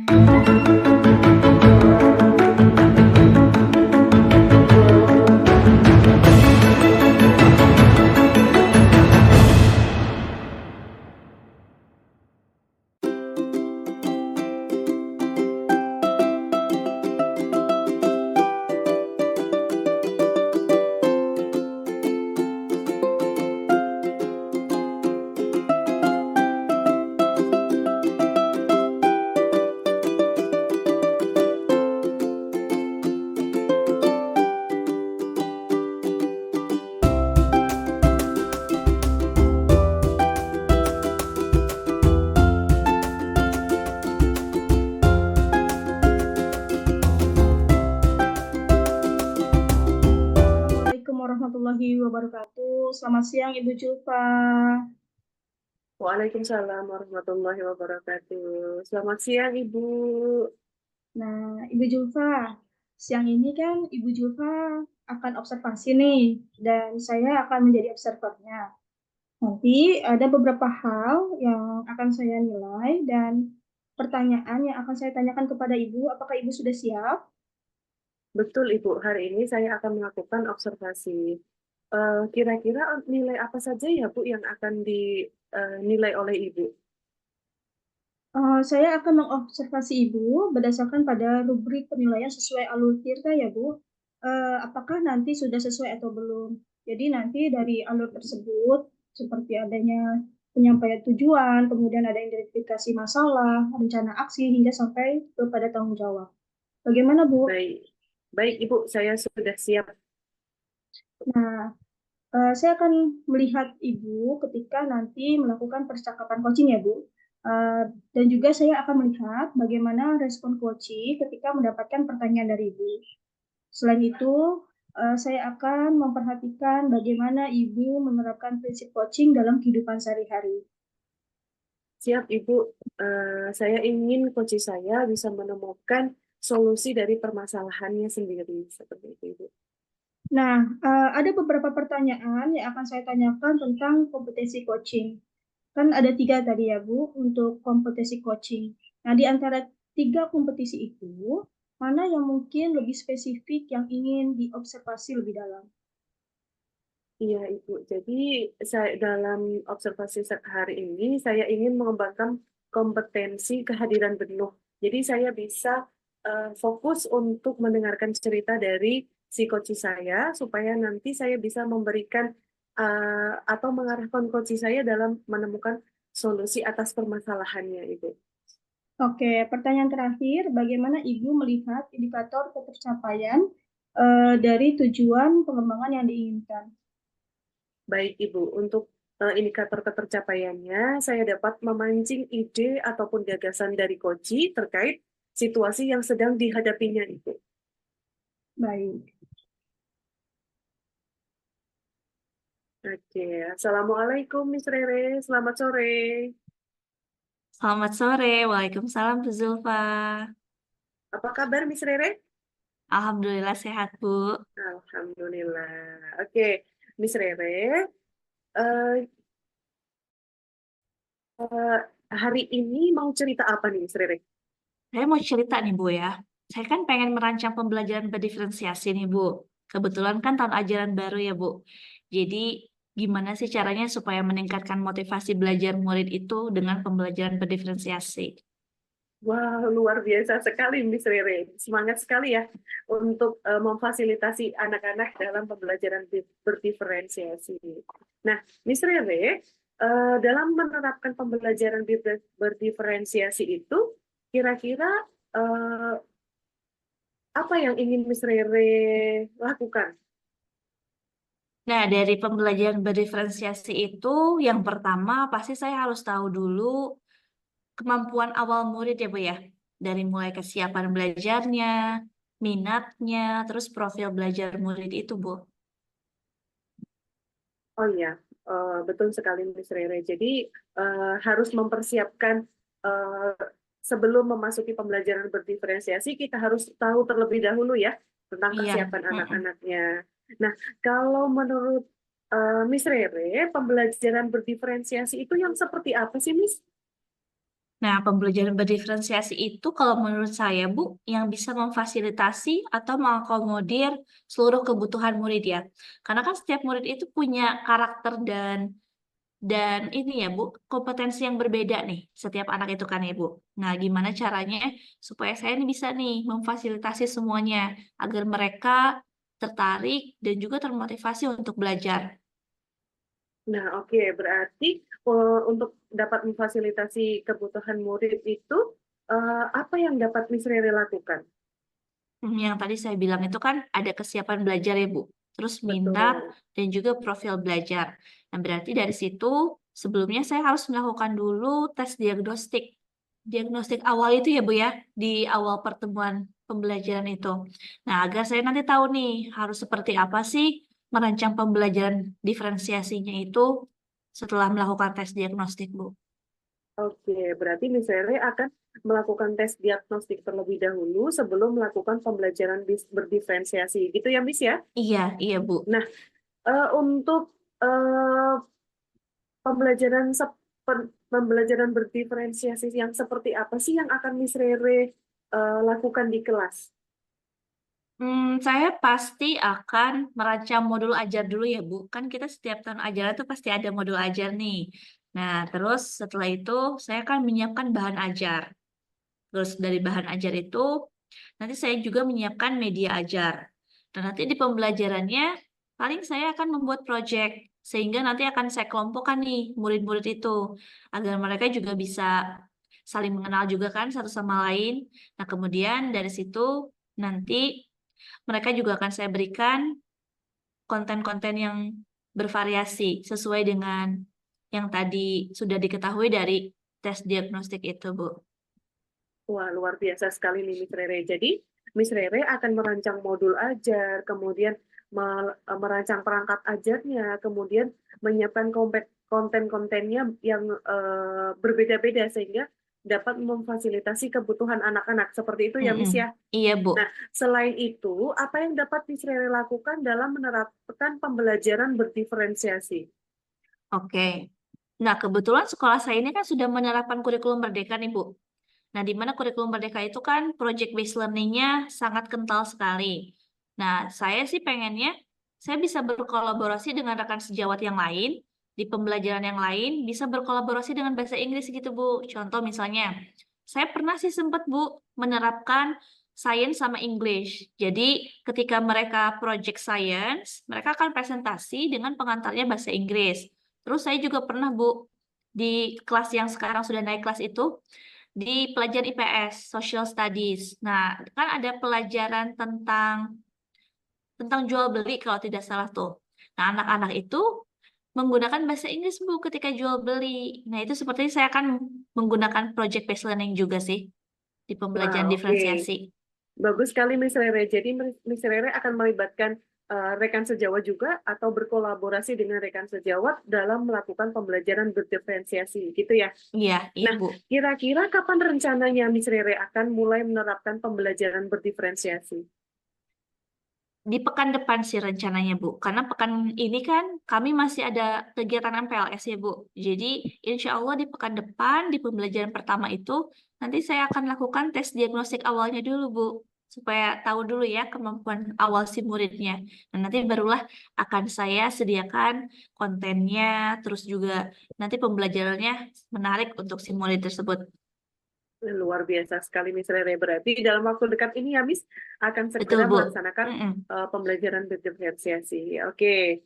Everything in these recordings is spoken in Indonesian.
Assalamualaikum warahmatullahi wabarakatuh. Selamat siang Ibu Julfa. Waalaikumsalam warahmatullahi wabarakatuh. Selamat siang, Ibu. Nah, Ibu Julfa, siang ini kan Ibu Julfa akan observasi nih, dan saya akan menjadi observernya. Nanti ada beberapa hal yang akan saya nilai dan pertanyaan yang akan saya tanyakan kepada Ibu. Apakah Ibu sudah siap? Betul, Ibu. Hari ini saya akan melakukan observasi. Kira-kira nilai apa saja ya, Bu, yang akan dinilai oleh Ibu? Saya akan mengobservasi Ibu berdasarkan pada rubrik penilaian sesuai alur tirta ya Bu. Apakah nanti sudah sesuai atau belum? Jadi nanti dari alur tersebut seperti adanya penyampaian tujuan, kemudian ada identifikasi masalah, rencana aksi hingga sampai kepada tanggung jawab. Bagaimana Bu? Baik, baik, Ibu. Saya sudah siap. Nah, saya akan melihat Ibu ketika nanti melakukan percakapan coaching ya, Bu. Dan juga saya akan melihat bagaimana respon coaching ketika mendapatkan pertanyaan dari Ibu. Selain itu, saya akan memperhatikan bagaimana Ibu menerapkan prinsip coaching dalam kehidupan sehari-hari. Siap, Ibu. Saya ingin coach saya bisa menemukan solusi dari permasalahannya sendiri. Seperti itu, Ibu. Nah, ada beberapa pertanyaan yang akan saya tanyakan tentang kompetensi coaching. Kan ada 3 tadi ya, Bu, untuk kompetensi coaching. Nah, di antara 3 kompetisi itu, mana yang mungkin lebih spesifik yang ingin diobservasi lebih dalam? Iya, Ibu. Jadi saya dalam observasi hari ini saya ingin mengembangkan kompetensi kehadiran penuh. Jadi saya bisa fokus untuk mendengarkan cerita dari si coach saya supaya nanti saya bisa memberikan atau mengarahkan coach saya dalam menemukan solusi atas permasalahannya, Ibu. Oke, pertanyaan terakhir, bagaimana Ibu melihat indikator ketercapaian dari tujuan pengembangan yang diinginkan? Baik, Ibu. Untuk indikator ketercapaiannya, saya dapat memancing ide ataupun gagasan dari Koji terkait situasi yang sedang dihadapinya, Ibu. Baik. Oke, Assalamualaikum, Miss Rere. Selamat sore. Selamat sore, Waalaikumsalam Bu Zulfa. Apa kabar, Miss Rere? Alhamdulillah sehat Bu. Alhamdulillah. Oke, Miss Rere, eh, eh, hari ini mau cerita apa nih, Miss Rere? Saya mau cerita nih Bu ya. Saya kan pengen merancang pembelajaran berdiferensiasi nih Bu. Kebetulan kan tahun ajaran baru ya Bu. Jadi gimana sih caranya supaya meningkatkan motivasi belajar murid itu dengan pembelajaran berdiferensiasi? Wah, luar biasa sekali, Miss Rere. Semangat sekali ya untuk memfasilitasi anak-anak dalam pembelajaran berdiferensiasi. Nah, Miss Rere, dalam menerapkan pembelajaran berdiferensiasi itu, kira-kira eh, apa yang ingin Miss Rere lakukan? Nah, dari pembelajaran berdiferensiasi itu, yang pertama pasti saya harus tahu dulu kemampuan awal murid ya Bu ya. Dari mulai kesiapan belajarnya, minatnya, terus profil belajar murid itu Bu. Oh iya, betul sekali Miss Rere. Jadi harus mempersiapkan eh, sebelum memasuki pembelajaran berdiferensiasi, kita harus tahu terlebih dahulu ya tentang Iya. kesiapan Mm-mm. anak-anaknya. Nah, kalau menurut Miss Rere, pembelajaran berdiferensiasi itu yang seperti apa sih, Miss? Nah, pembelajaran berdiferensiasi itu kalau menurut saya, Bu, yang bisa memfasilitasi atau mengakomodir seluruh kebutuhan murid ya. Karena kan setiap murid itu punya karakter dan ini ya, Bu, kompetensi yang berbeda nih, setiap anak itu kan ya, Bu. Nah, gimana caranya supaya saya ini bisa nih memfasilitasi semuanya agar mereka tertarik dan juga termotivasi untuk belajar. Nah, oke, berarti untuk dapat memfasilitasi kebutuhan murid itu, apa yang dapat Miss Rere lakukan? Yang tadi saya bilang itu kan ada kesiapan belajar ya, Bu. Terus minat Betul. dan juga profil belajar. Nah, berarti dari situ sebelumnya saya harus melakukan dulu tes diagnostik. Diagnostik awal itu ya, Bu ya, di awal pertemuan pembelajaran itu. Nah, agar saya nanti tahu nih harus seperti apa sih merancang pembelajaran diferensiasinya itu setelah melakukan tes diagnostik, Bu. Oke, berarti Miss Rere akan melakukan tes diagnostik terlebih dahulu sebelum melakukan pembelajaran berdiferensiasi. Gitu ya, Miss ya? Iya, iya, Bu. Nah, untuk pembelajaran pembelajaran berdiferensiasi yang seperti apa sih yang akan Miss Rere lakukan di kelas? Saya pasti akan merancang modul ajar dulu ya, Bu. Kan kita setiap tahun ajaran tuh pasti ada modul ajar nih. Nah, terus setelah itu saya akan menyiapkan bahan ajar. Terus dari bahan ajar itu, nanti saya juga menyiapkan media ajar. Dan nanti di pembelajarannya, paling saya akan membuat project. Sehingga nanti akan saya kelompokkan nih murid-murid itu. Agar mereka juga bisa saling mengenal juga kan satu sama lain. Nah, kemudian dari situ nanti mereka juga akan saya berikan konten-konten yang bervariasi sesuai dengan yang tadi sudah diketahui dari tes diagnostik itu, Bu. Wah, luar biasa sekali nih Miss Rere. Jadi, Miss Rere akan merancang modul ajar, kemudian merancang perangkat ajarnya, kemudian menyiapkan konten-kontennya yang berbeda-beda sehingga dapat memfasilitasi kebutuhan anak-anak. Seperti itu ya, Mm-mm. Miss ya. Iya, Bu. Nah, selain itu, apa yang dapat Miss Rere lakukan dalam menerapkan pembelajaran berdiferensiasi? Oke. Nah, kebetulan sekolah saya ini kan sudah menerapkan kurikulum merdeka nih, Bu. Nah, di mana kurikulum merdeka itu kan project based learning-nya sangat kental sekali. Nah, saya sih pengennya saya bisa berkolaborasi dengan rekan sejawat yang lain di pembelajaran yang lain, bisa berkolaborasi dengan bahasa Inggris gitu, Bu. Contoh misalnya, saya pernah sih sempat, Bu, menerapkan Science sama English. Jadi, ketika mereka project science, mereka akan presentasi dengan pengantarnya bahasa Inggris. Terus saya juga pernah, Bu, di kelas yang sekarang sudah naik kelas itu, di pelajaran IPS, Social Studies. Nah, kan ada pelajaran tentang jual beli kalau tidak salah tuh. Nah, anak-anak itu menggunakan bahasa Inggris, Bu, ketika jual beli. Nah, itu sepertinya saya akan menggunakan project based learning juga sih di pembelajaran Wah, oke. diferensiasi. Bagus sekali Miss Rere. Jadi Miss Rere akan melibatkan rekan sejawat juga atau berkolaborasi dengan rekan sejawat dalam melakukan pembelajaran berdiferensiasi, gitu ya. Iya, iya, Nah, Bu. kira-kira kapan rencananya Miss Rere akan mulai menerapkan pembelajaran berdiferensiasi? Di pekan depan sih rencananya, Bu. Karena pekan ini kan kami masih ada kegiatan MPLS ya, Bu. Jadi, insya Allah di pekan depan, di pembelajaran pertama itu, nanti saya akan lakukan tes diagnostik awalnya dulu, Bu. Supaya tahu dulu ya kemampuan awal si muridnya. Dan nanti barulah akan saya sediakan kontennya, terus juga nanti pembelajarannya menarik untuk si murid tersebut. Luar biasa sekali Miss Rere. Berarti dalam waktu dekat ini ya Miss akan Betul, segera Bu. melaksanakan Mm-mm. pembelajaran berdiferensiasi. Oke.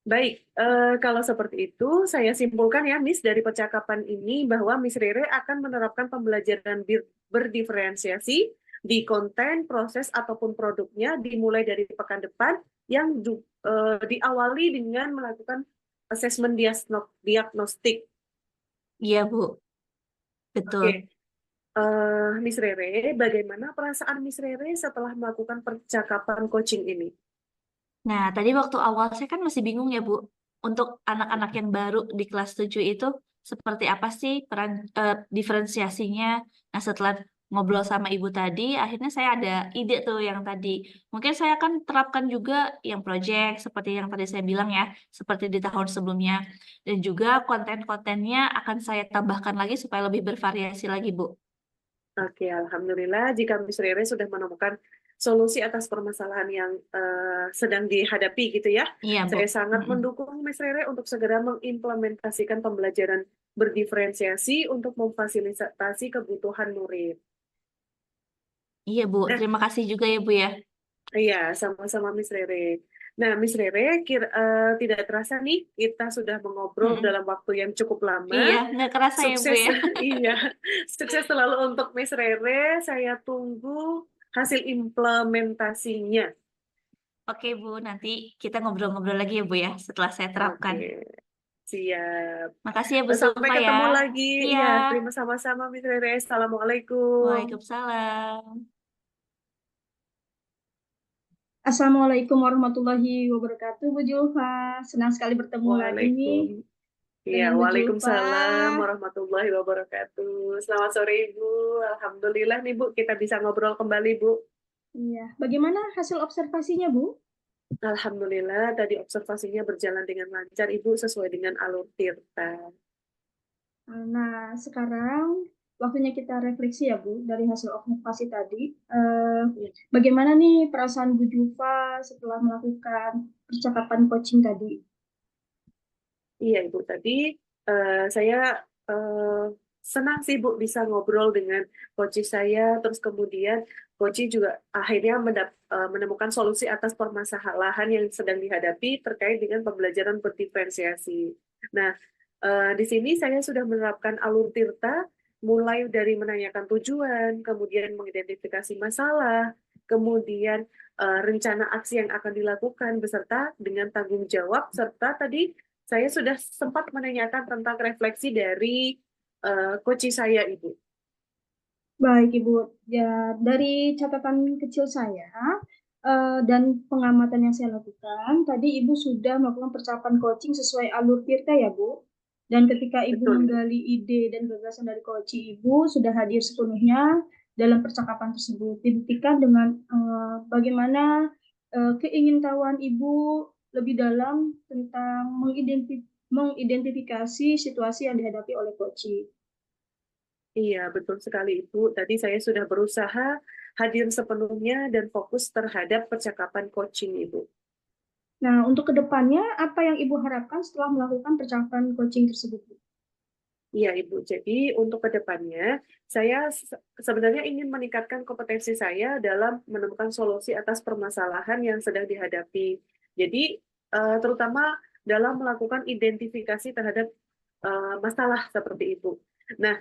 Baik, kalau seperti itu, saya simpulkan ya, Miss, dari percakapan ini bahwa Miss Rere akan menerapkan pembelajaran berdiferensiasi di konten, proses, ataupun produknya dimulai dari pekan depan yang diawali dengan melakukan asesmen diagnostik. Iya, Bu. Oke, Betul. Miss Rere, bagaimana perasaan Miss Rere setelah melakukan percakapan coaching ini? Nah, tadi waktu awal saya kan masih bingung ya, Bu. Untuk anak-anak yang baru di kelas 7 itu seperti apa sih peran diferensiasinya? Nah, setelah ngobrol sama Ibu tadi, akhirnya saya ada ide tuh yang tadi. Mungkin saya akan terapkan juga yang project seperti yang tadi saya bilang ya, seperti di tahun sebelumnya. Dan juga konten-kontennya akan saya tambahkan lagi supaya lebih bervariasi lagi, Bu. Oke, alhamdulillah jika Miss Rere sudah menemukan solusi atas permasalahan yang sedang dihadapi gitu ya. Iya, Bu. Saya sangat Mm-mm. mendukung Miss Rere untuk segera mengimplementasikan pembelajaran berdiferensiasi untuk memfasilitasi kebutuhan murid. Iya, Bu. Nah, Terima kasih juga ya, Bu ya. iya, sama-sama Miss Rere. Nah, Miss Rere, tidak terasa nih kita sudah mengobrol Mm-mm. dalam waktu yang cukup lama. Iya, nggak kerasa ya, Bu Sukses, ya. iya, sukses selalu untuk Miss Rere. Saya tunggu hasil implementasinya. Oke, Bu. Nanti kita ngobrol-ngobrol lagi ya, Bu ya, setelah saya terapkan. Oke, siap. Makasih ya, Bu Sampai Sulfa ya. ketemu lagi. Iya. Ya, terima sama-sama Miss Rere. Assalamualaikum. Waalaikumsalam. Assalamualaikum warahmatullahi wabarakatuh, Bu Julfa. Senang sekali bertemu lagi nih Waalaikum. Iya, dengan Bu Julfa. waalaikumsalam warahmatullahi wabarakatuh. Selamat sore Ibu. Alhamdulillah nih Bu, kita bisa ngobrol kembali Bu. Iya, bagaimana hasil observasinya, Bu? Alhamdulillah tadi observasinya berjalan dengan lancar Ibu sesuai dengan alur Tirta. Nah, sekarang waktunya kita refleksi ya, Bu, dari hasil observasi tadi. Iya, Bagaimana nih perasaan Bu Julfa setelah melakukan percakapan coaching tadi? iya Ibu, tadi saya senang sih Bu bisa ngobrol dengan coach saya, terus kemudian coach juga akhirnya menemukan solusi atas permasalahan yang sedang dihadapi terkait dengan pembelajaran berdiferensiasi. Nah, di sini saya sudah menerapkan alur Tirta, mulai dari menanyakan tujuan, kemudian mengidentifikasi masalah, kemudian rencana aksi yang akan dilakukan beserta dengan tanggung jawab, serta tadi saya sudah sempat menanyakan tentang refleksi dari coach saya, Ibu. Baik, Ibu. Ya, dari catatan kecil saya dan pengamatan yang saya lakukan, tadi Ibu sudah melakukan percakapan coaching sesuai alur Tirta ya, Bu. Dan ketika Ibu Betul, Ibu. menggali ide dan gagasan dari coaching Ibu, sudah hadir sepenuhnya dalam percakapan tersebut. Dibuktikan dengan bagaimana keingintahuan Ibu lebih dalam tentang mengidentifikasi situasi yang dihadapi oleh coaching. Iya, betul sekali, Ibu. Tadi saya sudah berusaha hadir sepenuhnya dan fokus terhadap percakapan coaching, Ibu. Nah, untuk kedepannya, apa yang Ibu harapkan setelah melakukan percakapan coaching tersebut? Iya, Ibu. Jadi untuk kedepannya, saya sebenarnya ingin meningkatkan kompetensi saya dalam menemukan solusi atas permasalahan yang sedang dihadapi. Jadi, terutama dalam melakukan identifikasi terhadap masalah seperti itu. Nah,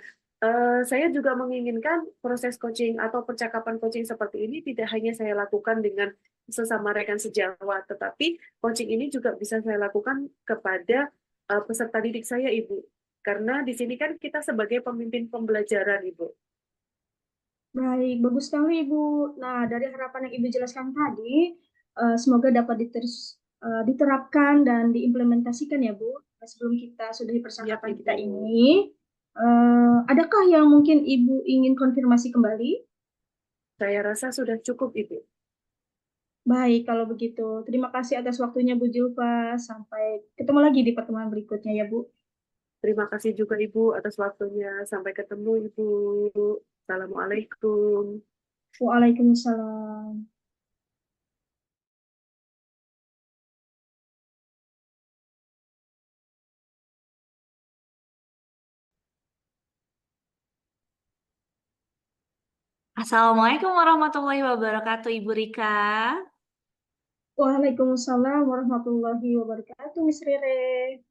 saya juga menginginkan proses coaching atau percakapan coaching seperti ini tidak hanya saya lakukan dengan sesama rekan sejawat, tetapi coaching ini juga bisa saya lakukan kepada peserta didik saya, Ibu. Karena di sini kan kita sebagai pemimpin pembelajaran, Ibu. Baik, bagus sekali Ibu. Nah, dari harapan yang Ibu jelaskan tadi, semoga dapat diterapkan dan diimplementasikan ya Bu. Sebelum kita sudahi Ya, percakapan kita Ibu. ini, adakah yang mungkin Ibu ingin konfirmasi kembali? Saya rasa sudah cukup, Ibu. Baik, kalau begitu. Terima kasih atas waktunya Bu Julfa. Sampai ketemu lagi di pertemuan berikutnya ya Bu. Terima kasih juga, Ibu, atas waktunya. Sampai ketemu, Ibu. Assalamualaikum. Waalaikumsalam. Assalamualaikum warahmatullahi wabarakatuh, Ibu Rika. Waalaikumsalam warahmatullahi wabarakatuh, Miss Rere.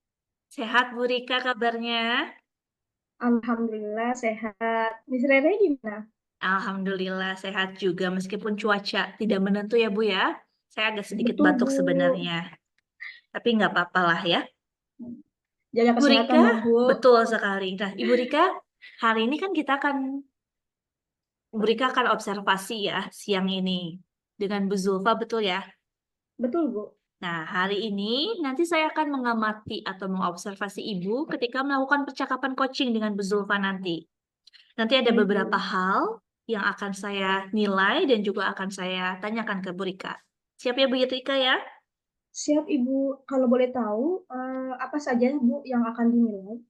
Sehat, Bu Rika, kabarnya? Alhamdulillah sehat. Miss Rere gimana? Alhamdulillah sehat juga, meskipun cuaca tidak menentu ya, Bu ya. Saya agak sedikit Betul, batuk Bu. sebenarnya, tapi nggak apa-apa lah ya. Jaga Bu kesehatan Rika, dong, Bu. betul sekali. Nah, Ibu Rika, hari ini kan Ibu Rika akan observasi ya, siang ini. Dengan Bu Zulfa, betul ya? Betul, Bu. Nah, hari ini nanti saya akan mengamati atau mengobservasi Ibu ketika melakukan percakapan coaching dengan Bu Zulfa nanti. Nanti ada Baik, Bu. beberapa hal yang akan saya nilai dan juga akan saya tanyakan ke Bu Rika. Siap ya Bu Rika ya? Siap, Ibu. Kalau boleh tahu, apa saja, Bu, yang akan dinilai?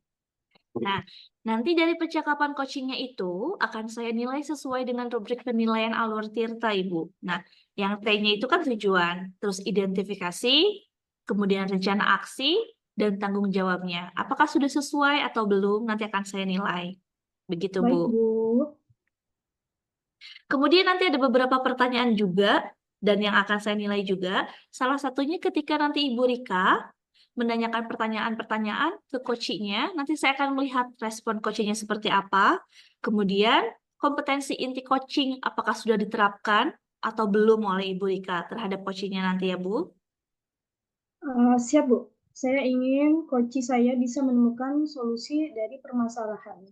Nah, nanti dari percakapan coachingnya itu akan saya nilai sesuai dengan rubrik penilaian alur Tirta, Ibu. Nah, yang T-nya itu kan tujuan, terus identifikasi, kemudian rencana aksi, dan tanggung jawabnya. Apakah sudah sesuai atau belum, nanti akan saya nilai. Begitu, Baik, Bu. Bu. Kemudian nanti ada beberapa pertanyaan juga, dan yang akan saya nilai juga. Salah satunya ketika nanti Ibu Rika menanyakan pertanyaan-pertanyaan ke coachingnya, nanti saya akan melihat respon coachingnya seperti apa. Kemudian kompetensi inti coaching apakah sudah diterapkan atau belum oleh Ibu Rika terhadap coachingnya nanti ya Bu. Siap, Bu. Saya ingin coach saya bisa menemukan solusi dari permasalahan.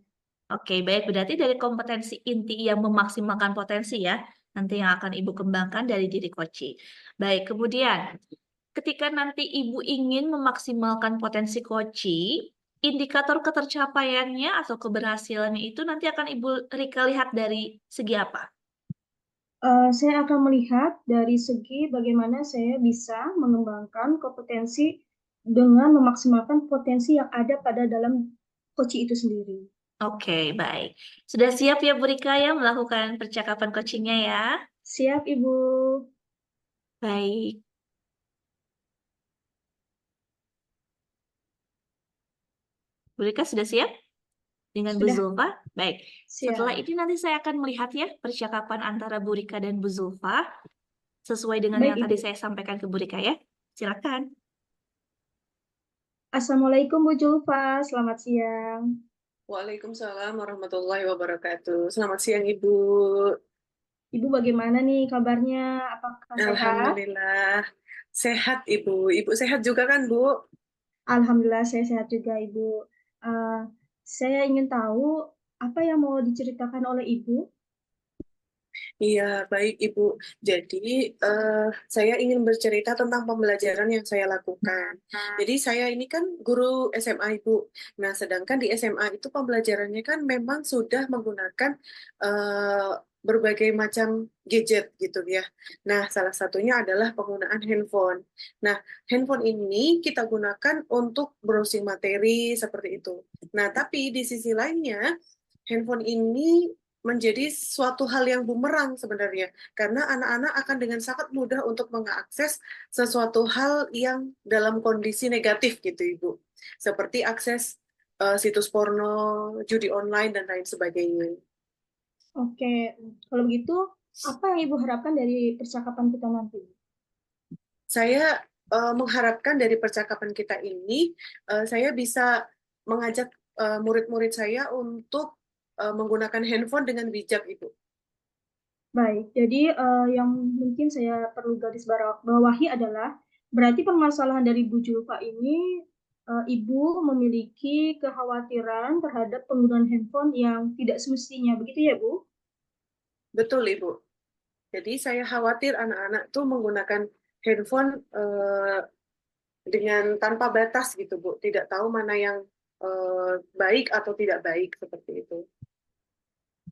Oke, baik. Berarti dari kompetensi inti yang memaksimalkan potensi ya, nanti yang akan Ibu kembangkan dari diri coaching. Baik, kemudian ketika nanti Ibu ingin memaksimalkan potensi coaching, indikator ketercapaiannya atau keberhasilannya itu nanti akan Ibu Rika lihat dari segi apa? Saya akan melihat dari segi bagaimana saya bisa mengembangkan kompetensi dengan memaksimalkan potensi yang ada pada dalam coaching itu sendiri. Oke, baik. Sudah siap ya Bu Rika ya melakukan percakapan coachingnya ya? Siap, Ibu. Baik. Bu Rika sudah siap? Dengan Bu Sudah Zulfa? Baik. Setelah siap. ini nanti saya akan melihat ya percakapan antara Bu Rika dan Bu Zulfa sesuai dengan Baik, yang Ibu. tadi saya sampaikan ke Bu Rika ya. Silakan. Assalamualaikum, Bu Julfa. Selamat siang. Waalaikumsalam warahmatullahi wabarakatuh. Selamat siang, Ibu. Ibu bagaimana nih kabarnya? Apakah sehat? Alhamdulillah. Sehat, Ibu. Ibu sehat juga kan, Bu? Alhamdulillah saya sehat juga, Ibu. Eh, saya ingin tahu apa yang mau diceritakan oleh Ibu. Iya, baik Ibu. Jadi, saya ingin bercerita tentang pembelajaran yang saya lakukan. Jadi, saya ini kan guru SMA, Ibu. Nah, sedangkan di SMA itu pembelajarannya kan memang sudah menggunakan eh, berbagai macam gadget gitu ya. Nah, salah satunya adalah penggunaan handphone. Nah, handphone ini kita gunakan untuk browsing materi seperti itu. Nah, tapi di sisi lainnya, handphone ini menjadi suatu hal yang bumerang sebenarnya, karena anak-anak akan dengan sangat mudah untuk mengakses sesuatu hal yang dalam kondisi negatif gitu, Ibu. Seperti akses situs porno, judi online, dan lain sebagainya. Oke, kalau begitu, apa yang Ibu harapkan dari percakapan kita nanti? Saya mengharapkan dari percakapan kita ini, saya bisa mengajak murid-murid saya untuk menggunakan handphone dengan bijak, Ibu. Baik, jadi yang mungkin saya perlu garis bawahi adalah berarti permasalahan dari Bu Julfa ini Ibu memiliki kekhawatiran terhadap penggunaan handphone yang tidak semestinya, begitu ya, Bu? Betul, Ibu. Jadi saya khawatir anak-anak tuh menggunakan handphone dengan tanpa batas gitu, Bu. Tidak tahu mana yang baik atau tidak baik seperti itu.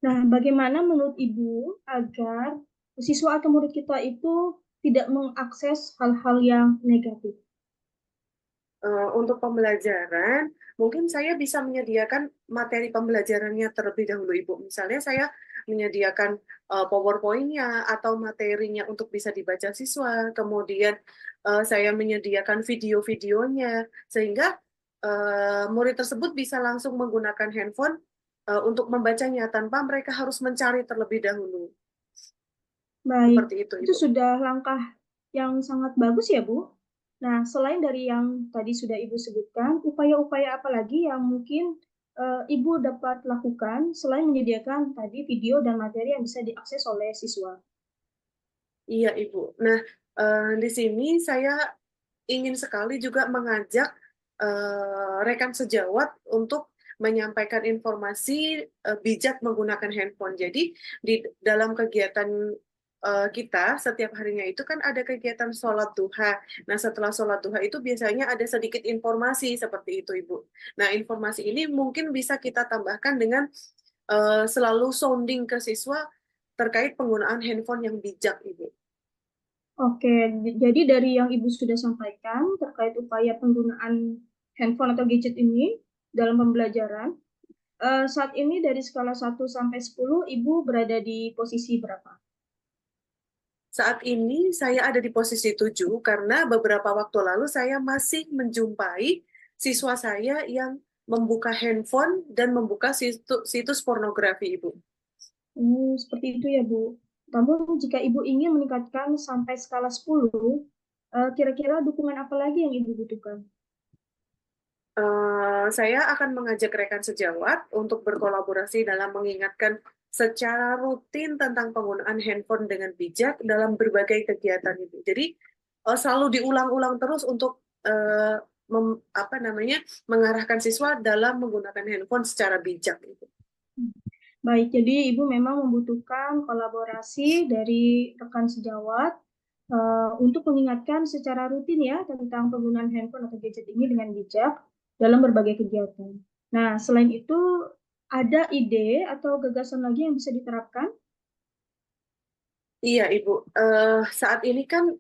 Nah, bagaimana menurut Ibu agar siswa atau murid kita itu tidak mengakses hal-hal yang negatif? Untuk pembelajaran, mungkin saya bisa menyediakan materi pembelajarannya terlebih dahulu, Ibu. Misalnya saya menyediakan PowerPoint-nya atau materinya untuk bisa dibaca siswa, kemudian saya menyediakan video-videonya, sehingga murid tersebut bisa langsung menggunakan handphone untuk membacanya tanpa mereka harus mencari terlebih dahulu. Baik, Seperti itu, itu Ibu. sudah langkah yang sangat bagus ya, Bu. Nah, selain dari yang tadi sudah Ibu sebutkan, upaya-upaya apa lagi yang mungkin Ibu dapat lakukan selain menyediakan tadi video dan materi yang bisa diakses oleh siswa? Iya, Ibu. Nah, di sini saya ingin sekali juga mengajak rekan sejawat untuk menyampaikan informasi bijak menggunakan handphone. Jadi, di dalam kegiatan kita setiap harinya itu kan ada kegiatan sholat duha. Nah, setelah sholat duha itu biasanya ada sedikit informasi seperti itu, Ibu. Nah, informasi ini mungkin bisa kita tambahkan dengan selalu sounding ke siswa terkait penggunaan handphone yang bijak, Ibu. Oke, jadi dari yang Ibu sudah sampaikan terkait upaya penggunaan handphone atau gadget ini dalam pembelajaran, saat ini dari skala 1 sampai 10, Ibu berada di posisi berapa? Saat ini saya ada di posisi 7 karena beberapa waktu lalu saya masih menjumpai siswa saya yang membuka handphone dan membuka situs pornografi, Ibu. Seperti itu ya, Bu. Namun jika Ibu ingin meningkatkan sampai skala 10, kira-kira dukungan apa lagi yang Ibu butuhkan? Saya akan mengajak rekan sejawat untuk berkolaborasi dalam mengingatkan secara rutin tentang penggunaan handphone dengan bijak dalam berbagai kegiatan itu. Jadi selalu diulang-ulang terus untuk mengarahkan siswa dalam menggunakan handphone secara bijak itu. Baik, jadi Ibu memang membutuhkan kolaborasi dari rekan sejawat untuk mengingatkan secara rutin ya tentang penggunaan handphone atau gadget ini dengan bijak dalam berbagai kegiatan. Nah, selain itu ada ide atau gagasan lagi yang bisa diterapkan? Iya, Ibu. Saat ini kan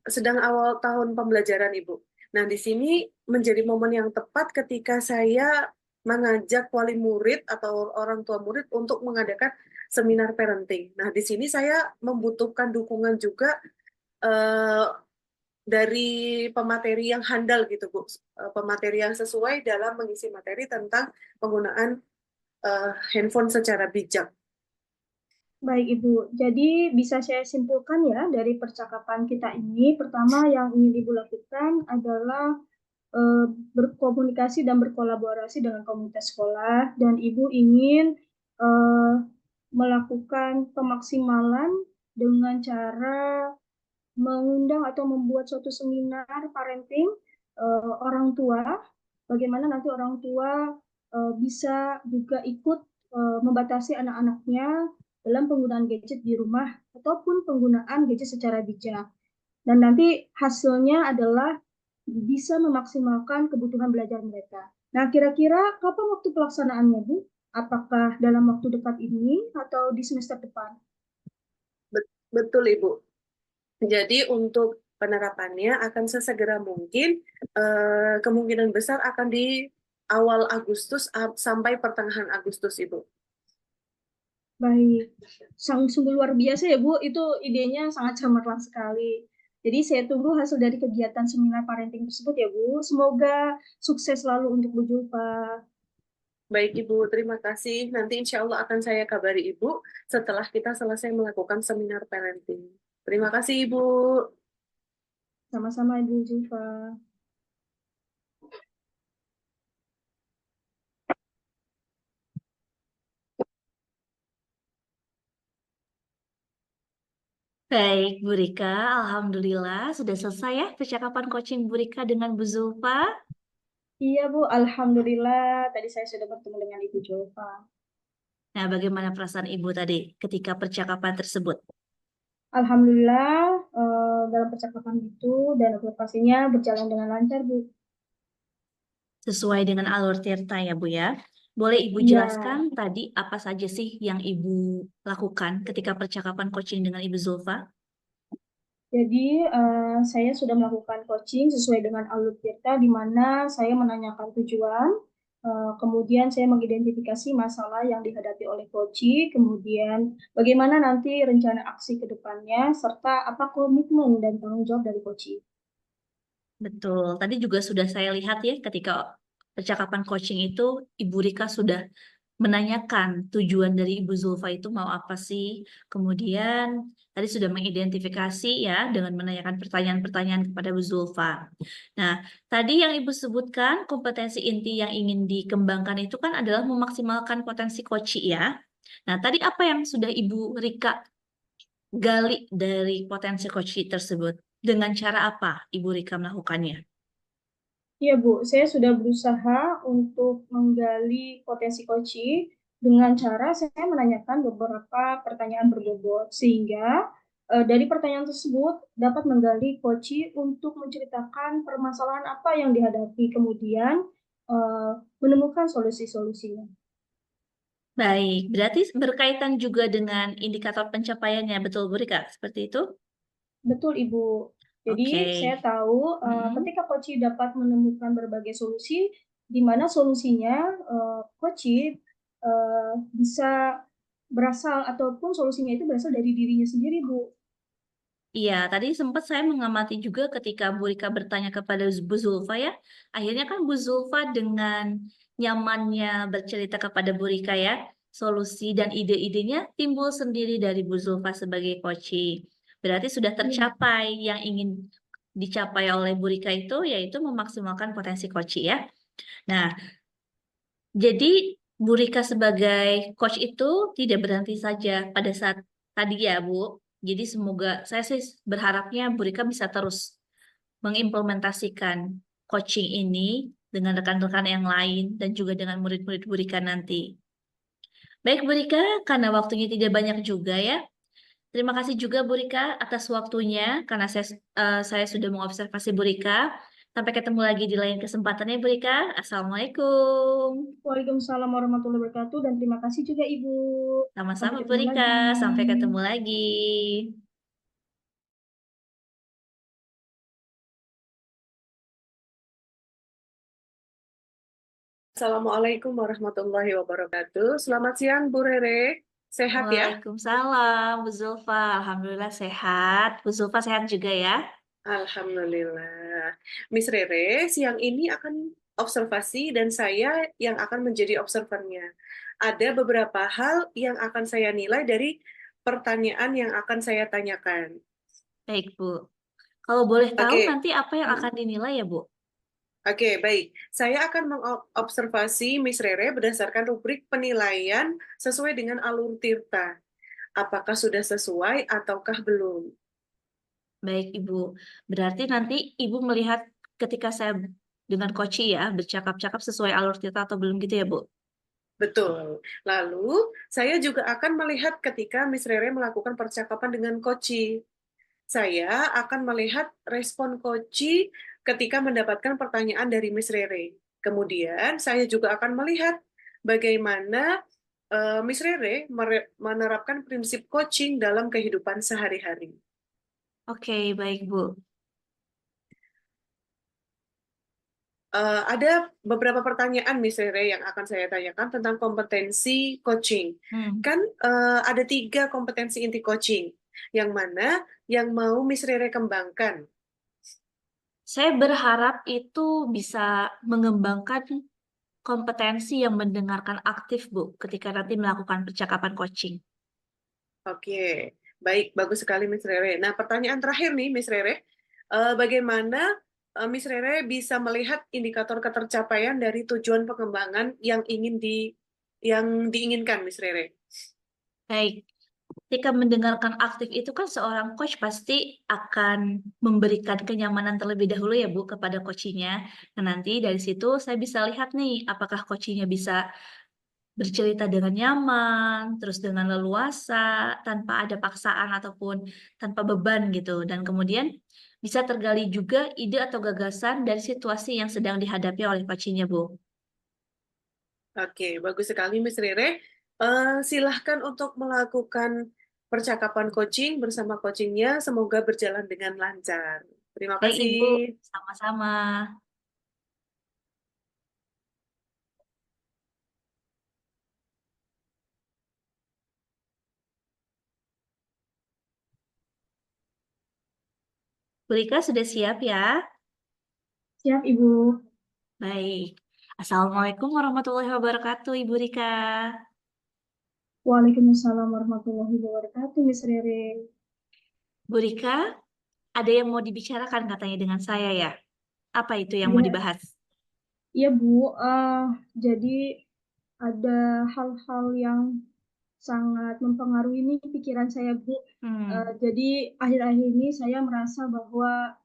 sedang awal tahun pembelajaran, Ibu. Nah, di sini menjadi momen yang tepat ketika saya mengajak wali murid atau orang tua murid untuk mengadakan seminar parenting. Nah, di sini saya membutuhkan dukungan juga dari pemateri yang handal gitu, Bu. Pemateri yang sesuai dalam mengisi materi tentang penggunaan handphone secara bijak. Baik, Ibu. Jadi bisa saya simpulkan ya dari percakapan kita ini, pertama yang ingin Ibu lakukan adalah berkomunikasi dan berkolaborasi dengan komunitas sekolah, dan Ibu ingin melakukan pemaksimalan dengan cara mengundang atau membuat suatu seminar parenting orang tua, bagaimana nanti orang tua bisa juga ikut membatasi anak-anaknya dalam penggunaan gadget di rumah ataupun penggunaan gadget secara bijak. Dan nanti hasilnya adalah bisa memaksimalkan kebutuhan belajar mereka. Nah, kira-kira kapan waktu pelaksanaannya, Bu? Apakah dalam waktu dekat ini atau di semester depan? Betul, Ibu. Jadi untuk penerapannya akan sesegera mungkin, kemungkinan besar akan di awal Agustus sampai pertengahan Agustus, Ibu. Baik, sungguh luar biasa ya Bu, itu idenya sangat cemerlang sekali. Jadi saya tunggu hasil dari kegiatan seminar parenting tersebut ya Bu. Semoga sukses selalu untuk Bu Julfa. Baik Ibu, terima kasih. Nanti insya Allah akan saya kabari Ibu setelah kita selesai melakukan seminar parenting. Terima kasih Ibu. Sama-sama Ibu Julfa. Baik, Bu Rika. Alhamdulillah sudah selesai ya percakapan coaching Bu Rika dengan Bu Zulfa. Iya Bu, Alhamdulillah tadi saya sudah bertemu dengan Ibu Julfa. Nah, bagaimana perasaan Ibu tadi ketika percakapan tersebut? Alhamdulillah dalam percakapan itu dan pastinya berjalan dengan lancar Bu. Sesuai dengan alur Tirta ya Bu ya. Boleh Ibu Iya. jelaskan tadi apa saja sih yang Ibu lakukan ketika percakapan coaching dengan Ibu Zulfa? Jadi saya sudah melakukan coaching sesuai dengan alur Tirta, di mana saya menanyakan tujuan, kemudian saya mengidentifikasi masalah yang dihadapi oleh coach, kemudian bagaimana nanti rencana aksi ke depannya, serta apa komitmen dan tanggung jawab dari coach. Betul. Tadi juga sudah saya lihat ya ketika percakapan coaching itu Ibu Rika sudah menanyakan tujuan dari Ibu Zulfa itu mau apa sih. Kemudian tadi sudah mengidentifikasi ya dengan menanyakan pertanyaan-pertanyaan kepada Bu Zulfa. Nah, tadi yang Ibu sebutkan kompetensi inti yang ingin dikembangkan itu kan adalah memaksimalkan potensi coach ya. Nah, tadi apa yang sudah Ibu Rika gali dari potensi coach tersebut? Dengan cara apa Ibu Rika melakukannya? Iya Bu, saya sudah berusaha untuk menggali potensi coach dengan cara saya menanyakan beberapa pertanyaan berbobot, sehingga dari pertanyaan tersebut dapat menggali coach untuk menceritakan permasalahan apa yang dihadapi, kemudian menemukan solusi-solusinya. Baik, berarti berkaitan juga dengan indikator pencapaiannya, betul Bu Rika? Seperti itu? Betul, Ibu. Jadi, Oke. saya tahu Mm-mm. ketika Koci dapat menemukan berbagai solusi, di mana solusinya Koci bisa berasal ataupun solusinya itu berasal dari dirinya sendiri, Bu. Iya, tadi sempat saya mengamati juga ketika Bu Rika bertanya kepada Bu Zulfa ya. Akhirnya kan Bu Zulfa dengan nyamannya bercerita kepada Bu Rika ya. Solusi dan ide-idenya timbul sendiri dari Bu Zulfa sebagai coaching. Berarti sudah Iya, tercapai yang ingin dicapai oleh Bu Rika itu yaitu memaksimalkan potensi coaching ya. Nah, jadi Bu Rika sebagai coach itu tidak berhenti saja pada saat tadi ya Bu. Jadi semoga saya sih berharapnya Bu Rika bisa terus mengimplementasikan coaching ini dengan rekan-rekan yang lain dan juga dengan murid-murid Bu Rika nanti. Baik Bu Rika, karena waktunya tidak banyak juga ya. Terima kasih juga Bu Rika atas waktunya karena saya sudah mengobservasi Bu Rika. Sampai ketemu lagi di lain kesempatan ya Bu Rika. Assalamualaikum. Waalaikumsalam warahmatullahi wabarakatuh dan terima kasih juga Ibu. Sampai Sama-sama Bu ketemu Rika, lagi. sampai ketemu lagi. Assalamualaikum warahmatullahi wabarakatuh. Selamat siang Bu Rere, sehat ya? Waalaikumsalam, Bu Zulfa. Alhamdulillah sehat. Bu Zulfa sehat juga ya. Alhamdulillah. Miss Rere, siang ini akan observasi dan saya yang akan menjadi observernya. Ada beberapa hal yang akan saya nilai dari pertanyaan yang akan saya tanyakan. Baik, Bu. Kalau boleh tahu Oke, nanti apa yang hmm? akan dinilai ya, Bu? Oke, baik. Saya akan mengobservasi Miss Rere berdasarkan rubrik penilaian sesuai dengan alur Tirta. Apakah sudah sesuai ataukah belum? Baik, Ibu. Berarti nanti Ibu melihat ketika saya dengan Koci ya, bercakap-cakap sesuai alur kita atau belum gitu ya, Bu? Betul. Lalu, saya juga akan melihat ketika Miss Rere melakukan percakapan dengan Koci. Saya akan melihat respon Koci ketika mendapatkan pertanyaan dari Miss Rere. Kemudian, saya juga akan melihat bagaimana Miss Rere menerapkan prinsip coaching dalam kehidupan sehari-hari. Oke, baik, Bu. Ada beberapa pertanyaan, Miss Rere, yang akan saya tanyakan tentang kompetensi coaching. Hmm. Kan ada 3 kompetensi inti coaching. Yang mana yang mau Miss Rere kembangkan? Saya berharap itu bisa mengembangkan kompetensi yang mendengarkan aktif, Bu, ketika nanti melakukan percakapan coaching. Oke, baik, bagus sekali Miss Rere. Nah, pertanyaan terakhir nih, Miss Rere. Bagaimana Miss Rere bisa melihat indikator ketercapaian dari tujuan pengembangan yang diinginkan, Miss Rere? Baik, ketika mendengarkan aktif itu kan seorang coach pasti akan memberikan kenyamanan terlebih dahulu ya Bu kepada coachingnya. Nah nanti dari situ saya bisa lihat nih apakah coachingnya bisa bercerita dengan nyaman, terus dengan leluasa, tanpa ada paksaan ataupun tanpa beban gitu. Dan kemudian bisa tergali juga ide atau gagasan dari situasi yang sedang dihadapi oleh coachingnya Bu. Oke, bagus sekali Miss Rere. Silahkan untuk melakukan percakapan coaching bersama coachingnya. Semoga berjalan dengan lancar. Terima Baik kasih. Ibu, sama-sama. Bu Rika sudah siap ya? Siap, Ibu. Baik. Assalamualaikum warahmatullahi wabarakatuh, Ibu Rika. Waalaikumsalam warahmatullahi wabarakatuh, Miss Rere. Bu Rika, ada yang mau dibicarakan katanya dengan saya ya? Apa itu yang mau Iya, dibahas? iya Bu. Jadi ada hal-hal yang sangat mempengaruhi nih pikiran saya, Bu. Hmm, Jadi akhir-akhir ini saya merasa bahwa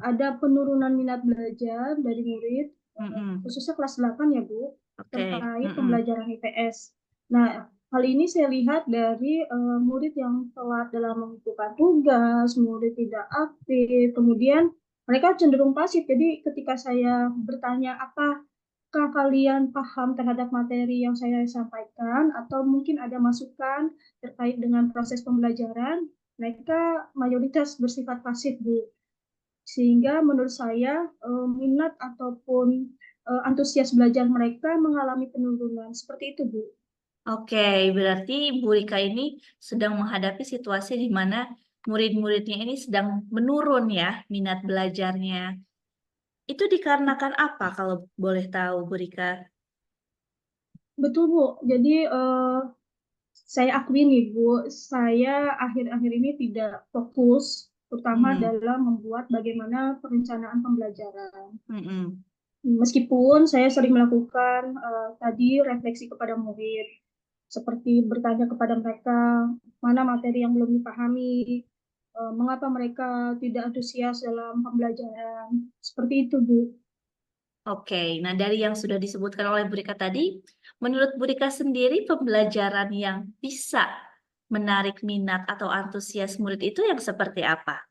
ada penurunan minat belajar dari murid, mm-mm. khususnya kelas 8 ya, Bu, Oke, terkait mm-mm. pembelajaran IPS. Nah, hal ini saya lihat dari murid yang telat dalam mengumpulkan tugas, murid tidak aktif, kemudian mereka cenderung pasif. Jadi ketika saya bertanya apa apakah kalian paham terhadap materi yang saya sampaikan atau mungkin ada masukan terkait dengan proses pembelajaran? Mereka mayoritas bersifat pasif, Bu. Sehingga menurut saya minat ataupun antusias belajar mereka mengalami penurunan. Seperti itu, Bu. Oke, berarti Bu Rika ini sedang menghadapi situasi di mana murid-muridnya ini sedang menurun ya minat belajarnya. Itu dikarenakan apa kalau boleh tahu Bu Rika? Betul, Bu. Jadi saya akui nih, Bu, saya akhir-akhir ini tidak fokus, terutama Hmm, dalam membuat bagaimana perencanaan pembelajaran. mm-mm. Meskipun saya sering melakukan tadi refleksi kepada murid, seperti bertanya kepada mereka mana materi yang belum dipahami, mengapa mereka tidak antusias dalam pembelajaran. Seperti itu, Bu. Oke, nah dari yang sudah disebutkan oleh Bu Rika tadi, menurut Bu Rika sendiri pembelajaran yang bisa menarik minat atau antusias murid itu yang seperti apa?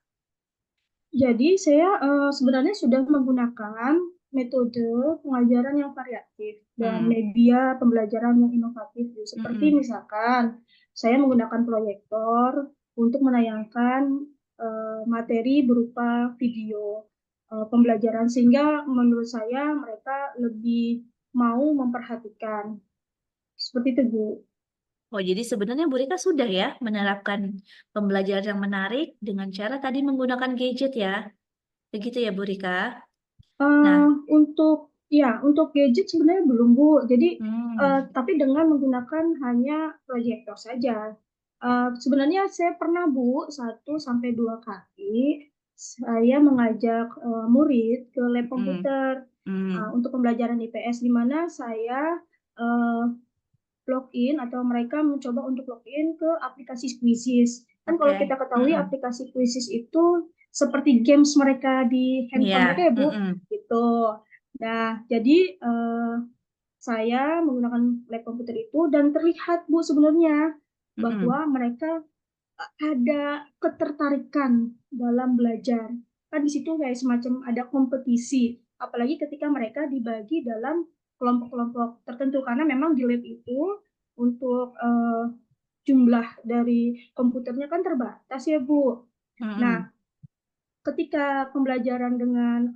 Jadi saya sebenarnya sudah menggunakan metode pengajaran yang variatif dan Hmm, media pembelajaran yang inovatif. Seperti mm-mm. misalkan saya menggunakan proyektor untuk menayangkan materi berupa video pembelajaran sehingga menurut saya mereka lebih mau memperhatikan. Seperti itu, Bu. Oh, jadi sebenarnya Bu Rika sudah ya menerapkan pembelajaran yang menarik dengan cara tadi menggunakan gadget ya. Begitu ya Bu Rika? Nah, Untuk gadget sebenarnya belum, Bu. Jadi hmm, tapi dengan menggunakan hanya proyektor saja. Sebenarnya saya pernah, Bu, 1 sampai 2 kali saya mengajak murid ke lab mm, komputer mm, untuk pembelajaran IPS di mana saya uh, login atau mereka mencoba untuk login ke aplikasi Quizzes. Kan kalau oke, kita ketahui mm-mm. aplikasi Quizzes itu seperti games mereka di handphone Iya, mereka ya, Bu. mm-mm, Gitu. Nah, jadi saya menggunakan lab komputer itu dan terlihat, Bu, sebenarnya mm-mm. bahwa mereka ada ketertarikan dalam belajar. Kan di situ kayak semacam ada kompetisi, apalagi ketika mereka dibagi dalam kelompok-kelompok tertentu karena memang di lab itu untuk jumlah dari komputernya kan terbatas ya, Bu. Nah, Mm-mm. ketika pembelajaran dengan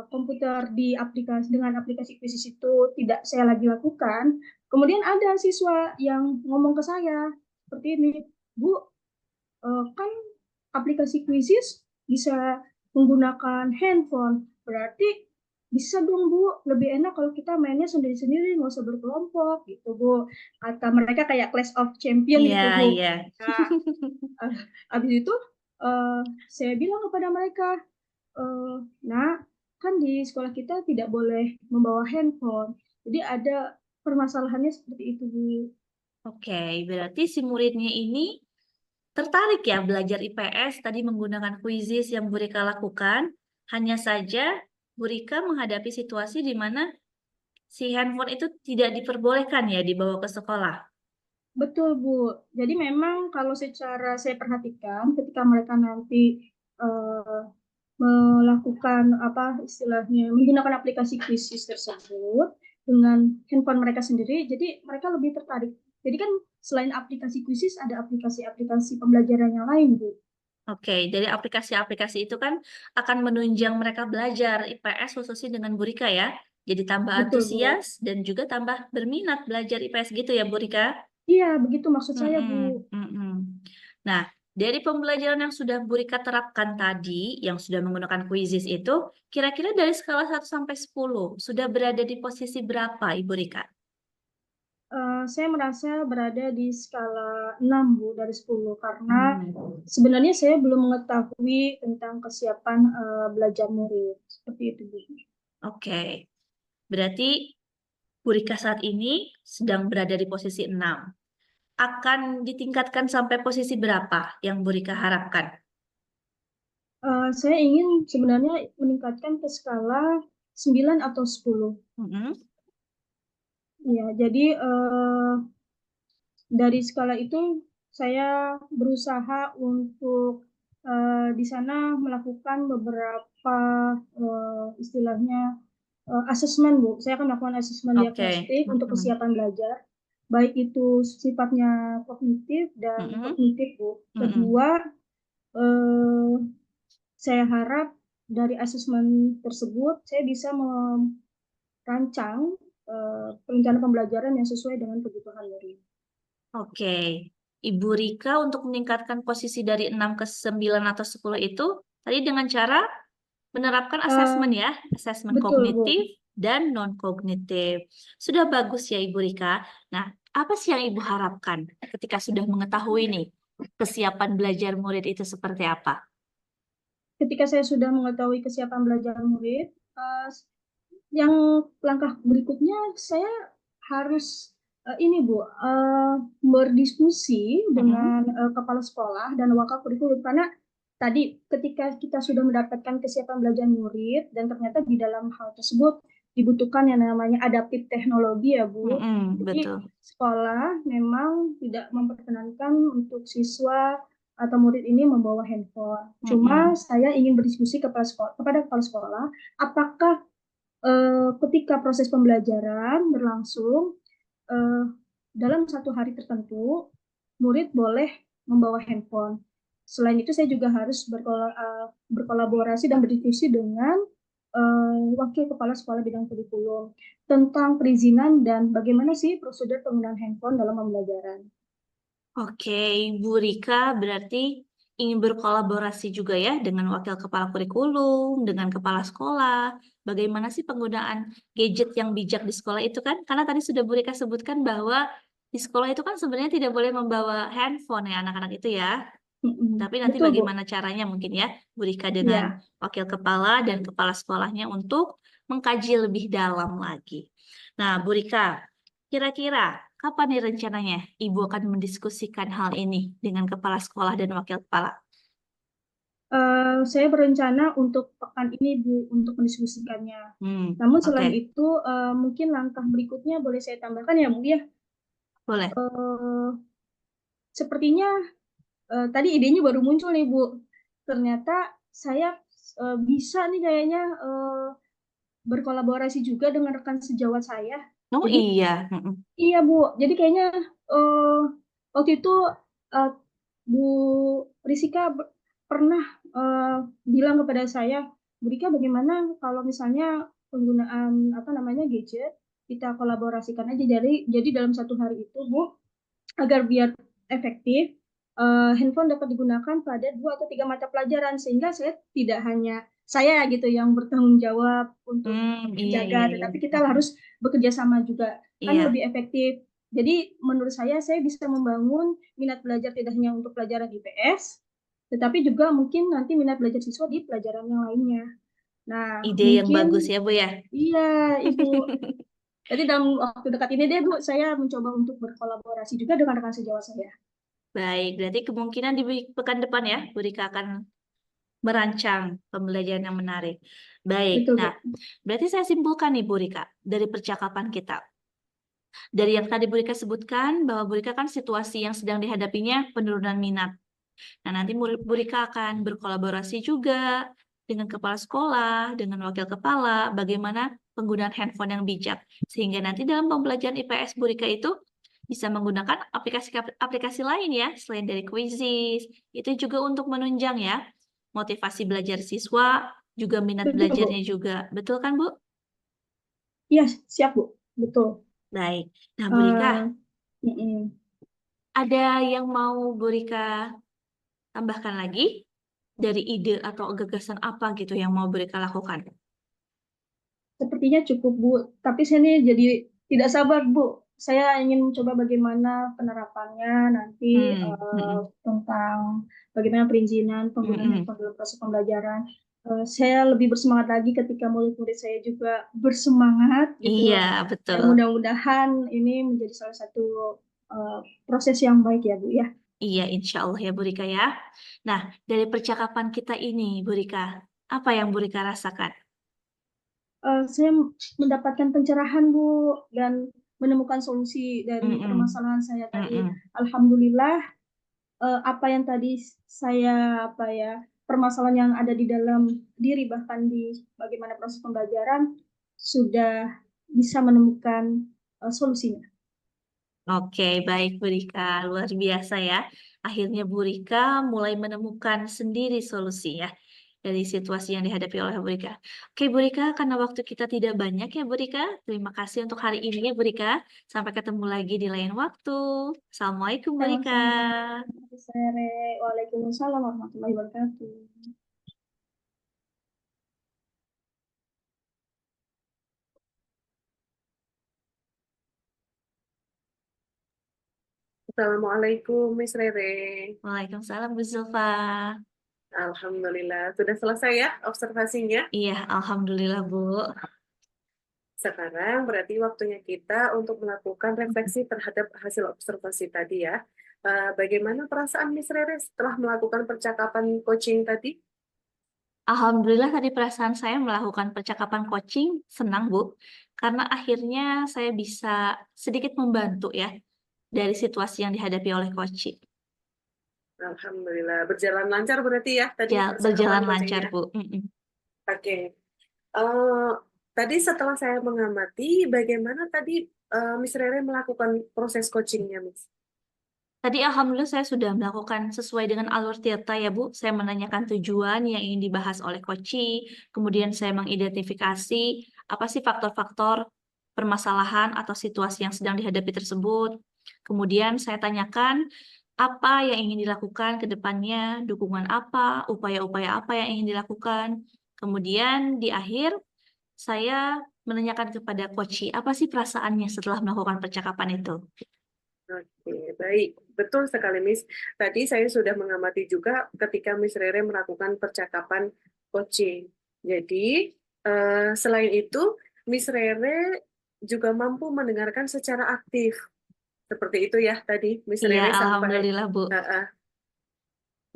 komputer di aplikasi dengan aplikasi Quizzes itu tidak saya lagi lakukan, kemudian ada siswa yang ngomong ke saya seperti ini, Bu, kan aplikasi Quizzes bisa menggunakan handphone, berarti bisa dong, Bu, lebih enak kalau kita mainnya sendiri-sendiri, nggak usah berkelompok gitu, Bu. Kata mereka kayak Clash of Champion Iya, gitu, Bu. iya. Nah, habis itu uh, saya bilang kepada mereka, nah, kan di sekolah kita tidak boleh membawa handphone. Jadi ada permasalahannya seperti itu, Bu. Oke, berarti si muridnya ini tertarik ya belajar IPS tadi menggunakan kuisis yang Bu Rika lakukan. Hanya saja Bu Rika menghadapi situasi di mana si handphone itu tidak diperbolehkan ya dibawa ke sekolah. Betul, Bu. Jadi memang kalau secara saya perhatikan ketika mereka nanti uh, melakukan apa istilahnya menggunakan aplikasi Quizzes tersebut dengan handphone mereka sendiri, jadi mereka lebih tertarik. Jadi kan selain aplikasi Quizzes ada aplikasi-aplikasi pembelajaran yang lain, Bu. Oke, dari aplikasi-aplikasi itu kan akan menunjang mereka belajar IPS khususnya dengan Bu Rika ya. Jadi tambah Betul, Bu. antusias dan juga tambah berminat belajar IPS gitu ya Bu Rika. Iya, begitu maksud saya, Bu. Mm-mm, mm-mm. Nah, dari pembelajaran yang sudah Bu Rika terapkan tadi, yang sudah menggunakan quizzes itu, kira-kira dari skala 1 sampai 10, sudah berada di posisi berapa Ibu Rika? Saya merasa berada di skala 6, Bu, dari 10 karena Hmm, sebenarnya saya belum mengetahui tentang kesiapan belajar murid. Seperti itu, Bu. oke. Berarti Bu Rika saat ini sedang berada di posisi 6. Akan ditingkatkan sampai posisi berapa yang Bu Rika harapkan? Saya ingin sebenarnya meningkatkan ke skala 9 atau 10. Mm-mm. Ya, jadi dari skala itu saya berusaha untuk di sana melakukan beberapa istilahnya asesmen, Bu. Saya akan melakukan asesmen Oke. diagnostik untuk Mm-mm. kesiapan belajar, baik itu sifatnya kognitif dan Mm-mm. kognitif, Bu. Mm-mm. Kedua, eh, saya harap dari asesmen tersebut saya bisa merancang perencanaan pembelajaran yang sesuai dengan kebutuhan murid. Oke. Ibu Rika untuk meningkatkan posisi dari 6 ke 9 atau 10 itu tadi dengan cara menerapkan asesmen Eh, ya, asesmen betul, Bu. kognitif dan non-kognitif. Sudah bagus ya Ibu Rika. Nah, apa sih yang Ibu harapkan ketika sudah mengetahui nih kesiapan belajar murid itu seperti apa? Ketika saya sudah mengetahui kesiapan belajar murid, yang langkah berikutnya saya harus ini Bu, berdiskusi Mm-mm. dengan kepala sekolah dan wakapurikulum, karena tadi ketika kita sudah mendapatkan kesiapan belajar murid dan ternyata di dalam hal tersebut dibutuhkan yang namanya adaptif teknologi ya Bu. Mm-mm, Jadi betul. sekolah memang tidak memperkenankan untuk siswa atau murid ini membawa handphone. Cuma Mm-mm. saya ingin berdiskusi kepada kepala sekolah, apakah ketika proses pembelajaran berlangsung, eh, dalam satu hari tertentu, murid boleh membawa handphone. Selain itu, saya juga harus berkolaborasi dan berdiskusi dengan wakil kepala sekolah bidang kurikulum tentang perizinan dan bagaimana sih prosedur penggunaan handphone dalam pembelajaran. Oke, Bu Rika berarti ingin berkolaborasi juga ya dengan wakil kepala kurikulum, dengan kepala sekolah. Bagaimana sih penggunaan gadget yang bijak di sekolah itu kan? Karena tadi sudah Bu Rika sebutkan bahwa di sekolah itu kan sebenarnya tidak boleh membawa handphone ya anak-anak itu ya. Tapi nanti Betul, Bu. bagaimana caranya mungkin ya Bu Rika dengan Iya. wakil kepala dan kepala sekolahnya untuk mengkaji lebih dalam lagi. Nah, Bu Rika, kira-kira kapan nih rencananya Ibu akan mendiskusikan hal ini dengan kepala sekolah dan wakil kepala? Saya berencana untuk pekan ini, Bu, untuk mendiskusikannya. Namun Oke, selain itu, mungkin langkah berikutnya boleh saya tambahkan ya, Bu, ya. boleh. Eh, Sepertinya tadi idenya baru muncul nih, Bu. Ternyata saya bisa nih kayaknya berkolaborasi juga dengan rekan sejawat saya. Oh Jadi iya. iya, Bu. Jadi kayaknya eh, waktu itu eh, Bu Risika pernah eh, bilang kepada saya, Bu Rika, bagaimana kalau misalnya penggunaan apa namanya gadget kita kolaborasikan aja. Jadi dalam satu hari itu, Bu, agar biar efektif, handphone dapat digunakan pada 2 atau 3 mata pelajaran sehingga saya tidak hanya saya gitu yang bertanggung jawab untuk Iya, iya, menjaga, iya. tetapi kita harus bekerja sama juga, kan Iya, lebih efektif. Jadi menurut saya bisa membangun minat belajar tidak hanya untuk pelajaran IPS, tetapi juga mungkin nanti minat belajar siswa di pelajaran yang lainnya. Nah, ide yang bagus mungkin ya Bu ya. iya, Ibu. Jadi dalam waktu dekat ini deh, Bu, saya mencoba untuk berkolaborasi juga dengan rekan sejawat saya. Baik, berarti kemungkinan di pekan depan ya, Bu Rika akan merancang pembelajaran yang menarik. Baik, Betul, nah Bu. berarti saya simpulkan nih Bu Rika dari percakapan kita. Dari yang tadi Bu Rika sebutkan bahwa Bu Rika kan situasi yang sedang dihadapinya penurunan minat. Nah nanti Bu Rika akan berkolaborasi juga dengan kepala sekolah, dengan wakil kepala, bagaimana penggunaan handphone yang bijak. Sehingga nanti dalam pembelajaran IPS Bu Rika itu bisa menggunakan aplikasi lain ya, selain dari Quizzes. Itu juga untuk menunjang ya, motivasi belajar siswa, juga minat Betul, Bu. belajarnya juga. Betul kan Bu? Iya, siap, Bu. Betul. Baik. Nah Bu Rika, Eh, mm-mm. ada yang mau Bu Rika tambahkan lagi dari ide atau gagasan apa gitu yang mau Bu Rika lakukan? Sepertinya cukup, Bu. Tapi saya nih jadi tidak sabar, Bu. Saya ingin mencoba bagaimana penerapannya nanti Mm-mm. tentang bagaimana perizinan penggunaan Mm-mm. handphone dalam proses pembelajaran. Saya lebih bersemangat lagi ketika murid-murid saya juga bersemangat Iya, gitu. betul. Dan mudah-mudahan ini menjadi salah satu proses yang baik ya, Bu ya. Iya, insya Allah ya Bu Rika ya. Nah, dari percakapan kita ini, Bu Rika, apa yang Bu Rika rasakan? Saya mendapatkan pencerahan, Bu, dan menemukan solusi dari Mm-mm. permasalahan saya tadi. Mm-mm. Alhamdulillah, apa yang tadi saya permasalahan yang ada di dalam diri bahkan di bagaimana proses pembelajaran sudah bisa menemukan solusinya. Oke, baik Bu Rika, luar biasa ya. Akhirnya Bu Rika mulai menemukan sendiri solusi ya dari situasi yang dihadapi oleh Bu Rika. Oke Bu Rika, karena waktu kita tidak banyak ya Bu Rika, terima kasih untuk hari ini ya Bu Rika. Sampai ketemu lagi di lain waktu. Assalamualaikum Bu Rika. Sama-sama. Sore. Waalaikumsalam warahmatullahi wabarakatuh. Assalamualaikum, Miss Rere. Waalaikumsalam Bu Zulfa. Alhamdulillah, sudah selesai ya observasinya? Iya, Alhamdulillah Bu. Sekarang berarti waktunya kita untuk melakukan refleksi terhadap hasil observasi tadi ya. Bagaimana perasaan Miss Rere setelah melakukan percakapan coaching tadi? Alhamdulillah tadi perasaan saya melakukan percakapan coaching senang Bu, karena akhirnya saya bisa sedikit membantu ya dari situasi yang dihadapi oleh coaching. Alhamdulillah, berjalan lancar berarti ya tadi percakapan Berjalan coachingnya. lancar Bu. Oke. Tadi setelah saya mengamati, bagaimana tadi Miss Rere melakukan proses coachingnya, Miss? Tadi alhamdulillah saya sudah melakukan sesuai dengan alur Tirta ya Bu. Saya menanyakan tujuan yang ingin dibahas oleh coaching, kemudian saya mengidentifikasi apa sih faktor-faktor permasalahan atau situasi yang sedang dihadapi tersebut. Kemudian saya tanyakan apa yang ingin dilakukan ke depannya, dukungan apa, upaya-upaya apa yang ingin dilakukan. Kemudian di akhir saya menanyakan kepada coaching apa sih perasaannya setelah melakukan percakapan itu. Oke, baik. Betul sekali, Miss. Tadi saya sudah mengamati juga ketika Miss Rere melakukan percakapan coaching. Jadi, selain itu, Miss Rere juga mampu mendengarkan secara aktif. Seperti itu ya tadi, Miss Iya, Rere sampai. alhamdulillah Bu.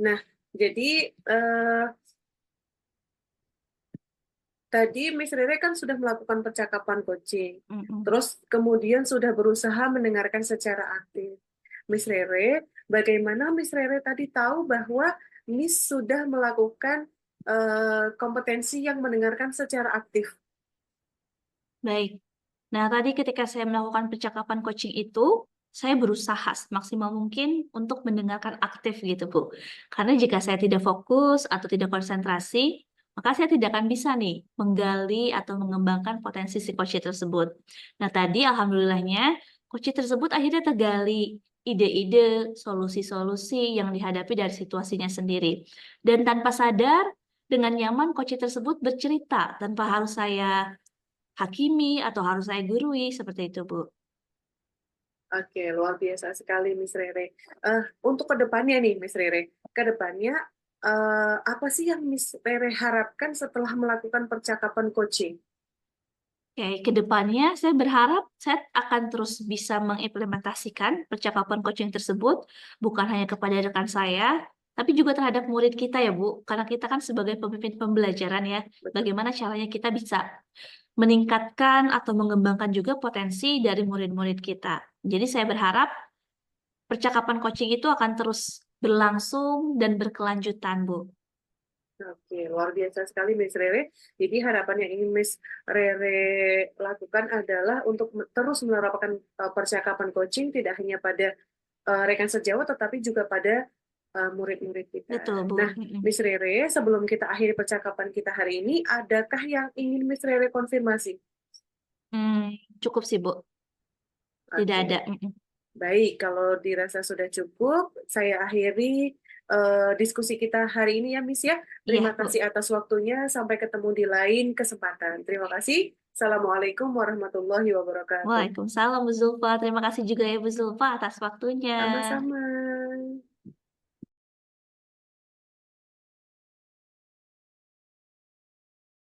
Nah, jadi tadi Miss Rere kan sudah melakukan percakapan coaching. Terus kemudian sudah berusaha mendengarkan secara aktif. Miss Rere, bagaimana Miss Rere tadi tahu bahwa Miss sudah melakukan kompetensi yang mendengarkan secara aktif? Baik. Nah, tadi ketika saya melakukan percakapan coaching itu, saya berusaha semaksimal mungkin untuk mendengarkan aktif gitu, Bu. Karena jika saya tidak fokus atau tidak konsentrasi, maka saya tidak akan bisa nih menggali atau mengembangkan potensi si coach tersebut. Nah, tadi alhamdulillahnya coach tersebut akhirnya tergali ide-ide, solusi-solusi yang dihadapi dari situasinya sendiri. Dan tanpa sadar, dengan nyaman coach tersebut bercerita tanpa harus saya hakimi atau harus saya gurui, seperti itu, Bu. Oke, luar biasa sekali, Miss Rere. Untuk kedepannya nih, Miss Rere, kedepannya apa sih yang Miss Rere harapkan setelah melakukan percakapan coaching? Oke, kedepannya saya berharap saya akan terus bisa mengimplementasikan percakapan coaching tersebut, bukan hanya kepada rekan saya, tapi juga terhadap murid kita ya, Bu. Karena kita kan sebagai pemimpin pembelajaran ya, bagaimana caranya kita bisa meningkatkan atau mengembangkan juga potensi dari murid-murid kita. Jadi saya berharap percakapan coaching itu akan terus berlangsung dan berkelanjutan, Bu. Oke, luar biasa sekali Miss Rere. Jadi harapan yang ingin Miss Rere lakukan adalah untuk terus menerapkan percakapan coaching tidak hanya pada rekan sejawat, tetapi juga pada murid-murid kita. Betul, Bu. Nah, Miss Rere, sebelum kita akhiri percakapan kita hari ini, adakah yang ingin Miss Rere konfirmasi? Cukup sih, Bu. Tidak ada. Baik, kalau dirasa sudah cukup, saya akhiri diskusi kita hari ini ya, Miss ya. Terima kasih atas waktunya. Sampai ketemu di lain kesempatan. Terima kasih. Assalamualaikum warahmatullahi wabarakatuh. Waalaikumsalam, Bu Zulfa. Terima kasih juga ya, Bu Zulfa, atas waktunya. Sama-sama.